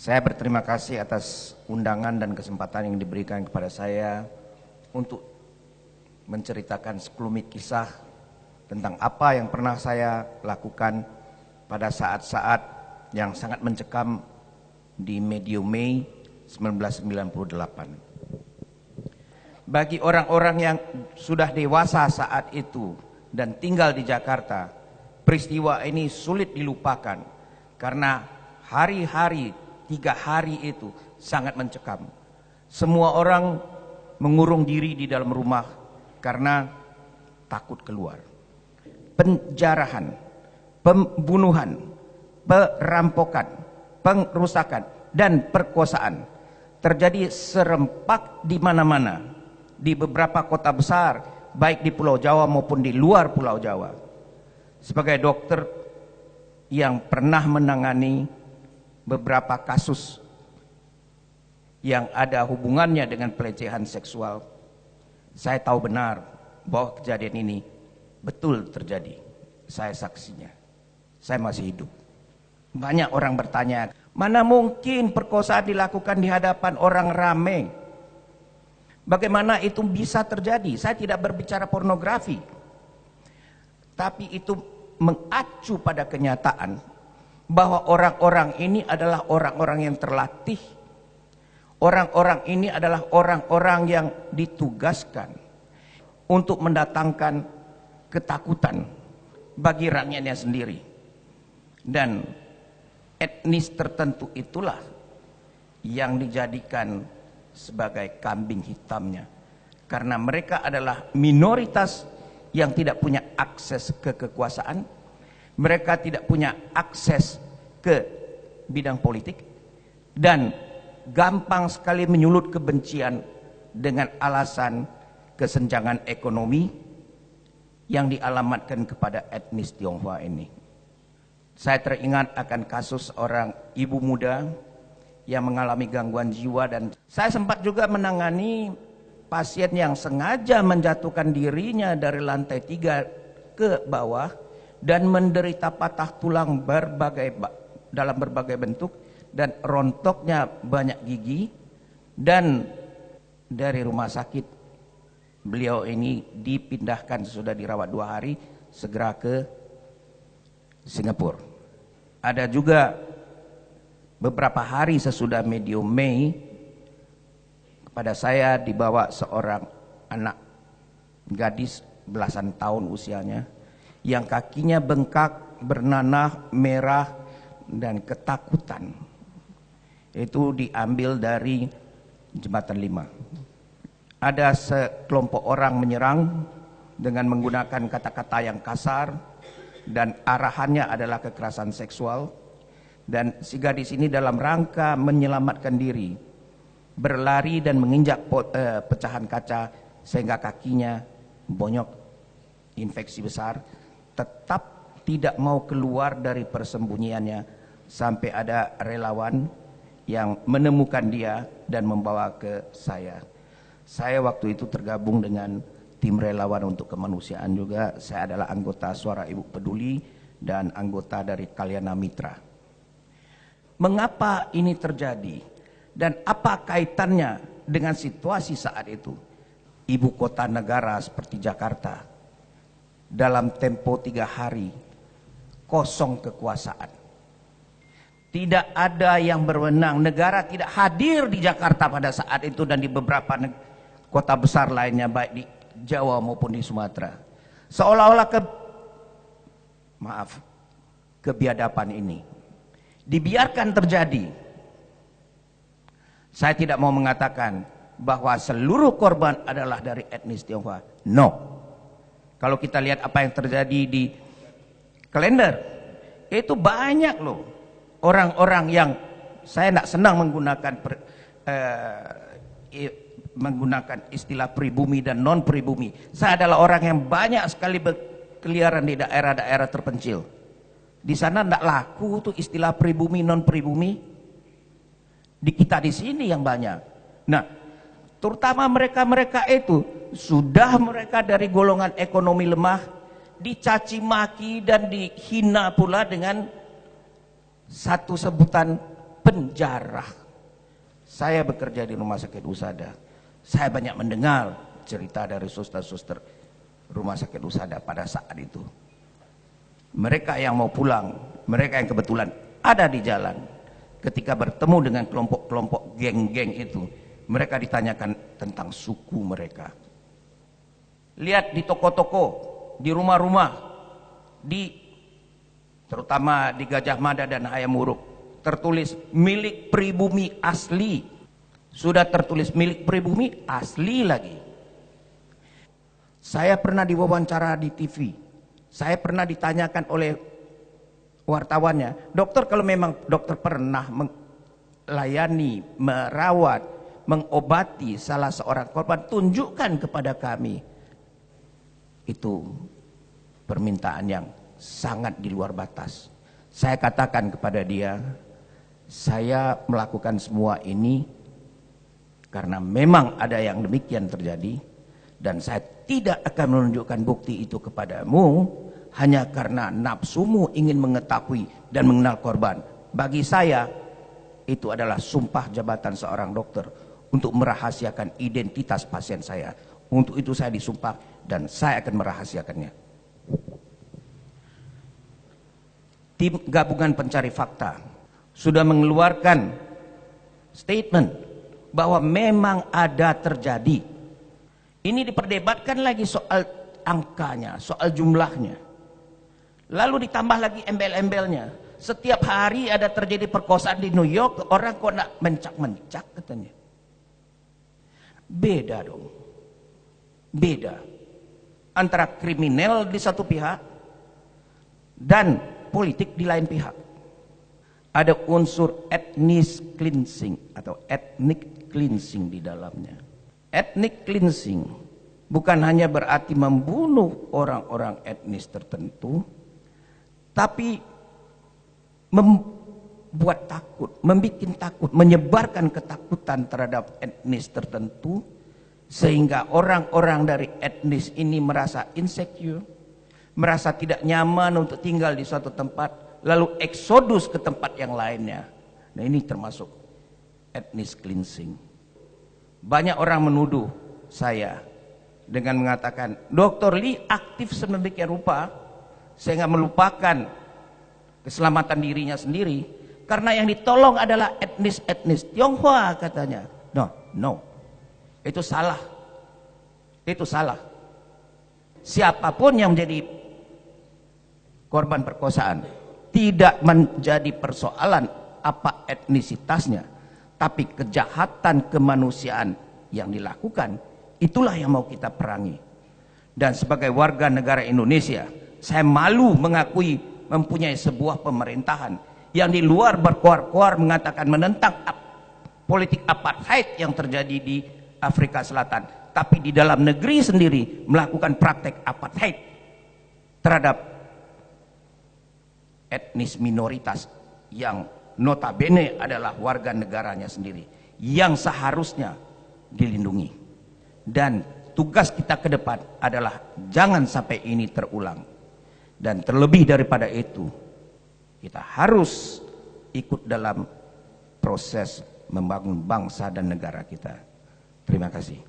Saya berterima kasih atas undangan dan kesempatan yang diberikan kepada saya untuk menceritakan sekelumit kisah tentang apa yang pernah saya lakukan pada saat-saat yang sangat mencekam di medium Mei 1998. Bagi orang-orang yang sudah dewasa saat itu dan tinggal di Jakarta, peristiwa ini sulit dilupakan karena hari-hari 3 hari itu sangat mencekam. Semua orang mengurung diri di dalam rumah karena takut keluar. Penjarahan, pembunuhan, perampokan, pengrusakan, dan perkosaan terjadi serempak di mana-mana, di beberapa kota besar, baik di Pulau Jawa maupun di luar Pulau Jawa. Sebagai dokter yang pernah menangani beberapa kasus yang ada hubungannya dengan pelecehan seksual, saya tahu benar bahwa kejadian ini betul terjadi. Saya saksinya. Saya masih hidup. Banyak orang bertanya, mana mungkin perkosaan dilakukan di hadapan orang ramai? Bagaimana itu bisa terjadi? Saya tidak berbicara pornografi, tapi itu mengacu pada kenyataan bahwa orang-orang ini adalah orang-orang yang terlatih. Orang-orang ini adalah orang-orang yang ditugaskan untuk mendatangkan ketakutan bagi rakyatnya sendiri. Dan etnis tertentu itulah yang dijadikan sebagai kambing hitamnya, karena mereka adalah minoritas yang tidak punya akses ke kekuasaan. Mereka tidak punya akses ke bidang politik dan gampang sekali menyulut kebencian dengan alasan kesenjangan ekonomi yang dialamatkan kepada etnis Tionghoa ini. Saya teringat akan kasus orang ibu muda yang mengalami gangguan jiwa, dan saya sempat juga menangani pasien yang sengaja menjatuhkan dirinya dari lantai 3 ke bawah dan menderita patah tulang dalam berbagai bentuk dan rontoknya banyak gigi. Dan dari rumah sakit beliau ini dipindahkan, sudah dirawat 2 hari, segera ke Singapura. Ada juga beberapa hari sesudah medium Mei, kepada saya dibawa seorang anak gadis belasan tahun usianya yang kakinya bengkak, bernanah, merah, dan ketakutan. Itu diambil dari Jembatan 5. Ada sekelompok orang menyerang dengan menggunakan kata-kata yang kasar dan arahannya adalah kekerasan seksual. Dan si gadis ini dalam rangka menyelamatkan diri, berlari dan menginjak pecahan kaca sehingga kakinya bonyok, infeksi besar, tetap tidak mau keluar dari persembunyiannya sampai ada relawan yang menemukan dia dan membawa ke saya. Saya waktu itu tergabung dengan tim relawan untuk kemanusiaan juga. Saya adalah anggota Suara Ibu Peduli dan anggota dari Kalyana Mitra. Mengapa ini terjadi dan apa kaitannya dengan situasi saat itu? Ibu kota negara seperti Jakarta dalam tempo 3 hari kosong kekuasaan. Tidak ada yang berwenang. Negara tidak hadir di Jakarta pada saat itu dan di beberapa kota besar lainnya, baik di Jawa maupun di Sumatera. Seolah-olah kebiadaban ini dibiarkan terjadi. Saya tidak mau mengatakan bahwa seluruh korban adalah dari etnis Tionghoa. No. Kalau kita lihat apa yang terjadi di kalender, itu banyak loh orang-orang yang, saya tidak senang menggunakan istilah pribumi dan non pribumi. Saya adalah orang yang banyak sekali berkeliaran di daerah-daerah terpencil. Di sana tidak laku tuh istilah pribumi non pribumi. Di kita di sini yang banyak. Nah, terutama mereka-mereka itu sudah mereka dari golongan ekonomi lemah, dicaci maki dan dihina pula dengan satu sebutan penjara. Saya bekerja di rumah sakit Husada. Saya banyak mendengar cerita dari suster-suster rumah sakit Husada pada saat itu. Mereka yang mau pulang, mereka yang kebetulan ada di jalan, ketika bertemu dengan kelompok-kelompok geng-geng itu, mereka ditanyakan tentang suku mereka. Lihat di toko-toko, di rumah-rumah, terutama di Gajah Mada dan Hayamuruk, tertulis milik pribumi asli. Sudah tertulis milik pribumi asli lagi. Saya pernah diwawancara di TV. Saya pernah ditanyakan oleh wartawannya, dokter, kalau memang dokter pernah melayani, merawat, mengobati salah seorang korban, tunjukkan kepada kami. Itu permintaan yang sangat di luar batas. Saya katakan kepada dia, saya melakukan semua ini karena memang ada yang demikian terjadi, dan saya tidak akan menunjukkan bukti itu kepadamu hanya karena nafsumu ingin mengetahui dan mengenal korban. Bagi saya itu adalah sumpah jabatan seorang dokter untuk merahasiakan identitas pasien saya. Untuk itu saya disumpah dan saya akan merahasiakannya. Tim gabungan pencari fakta sudah mengeluarkan statement bahwa memang ada terjadi. Ini diperdebatkan lagi soal angkanya, soal jumlahnya. Lalu ditambah lagi embel-embelnya. Setiap hari ada terjadi perkosaan di New York, orang kok nak mencak-mencak katanya. Beda dong. Beda. Antara kriminal di satu pihak dan politik di lain pihak. Ada unsur ethnic cleansing atau ethnic cleansing di dalamnya. Ethnic cleansing bukan hanya berarti membunuh orang-orang etnis tertentu, tapi membuat takut, membuat takut, menyebarkan ketakutan terhadap etnis tertentu, sehingga orang-orang dari etnis ini merasa insecure, merasa tidak nyaman untuk tinggal di suatu tempat, lalu eksodus ke tempat yang lainnya. Nah, ini termasuk ethnic cleansing. Banyak orang menuduh saya dengan mengatakan, Dr. Lee aktif sedemikian rupa sehingga melupakan keselamatan dirinya sendiri, karena yang ditolong adalah etnis Tionghoa katanya. No, itu salah. Itu salah. Siapapun yang menjadi korban perkosaan, tidak menjadi persoalan apa etnisitasnya, tapi kejahatan kemanusiaan yang dilakukan, itulah yang mau kita perangi. Dan sebagai warga negara Indonesia, saya malu mengakui mempunyai sebuah pemerintahan yang di luar berkoar-koar mengatakan menentang politik apartheid yang terjadi di Afrika Selatan, tapi di dalam negeri sendiri melakukan praktek apartheid terhadap etnis minoritas yang notabene adalah warga negaranya sendiri, yang seharusnya dilindungi. Dan tugas kita ke depan adalah jangan sampai ini terulang. Dan terlebih daripada itu, kita harus ikut dalam proses membangun bangsa dan negara kita. Terima kasih.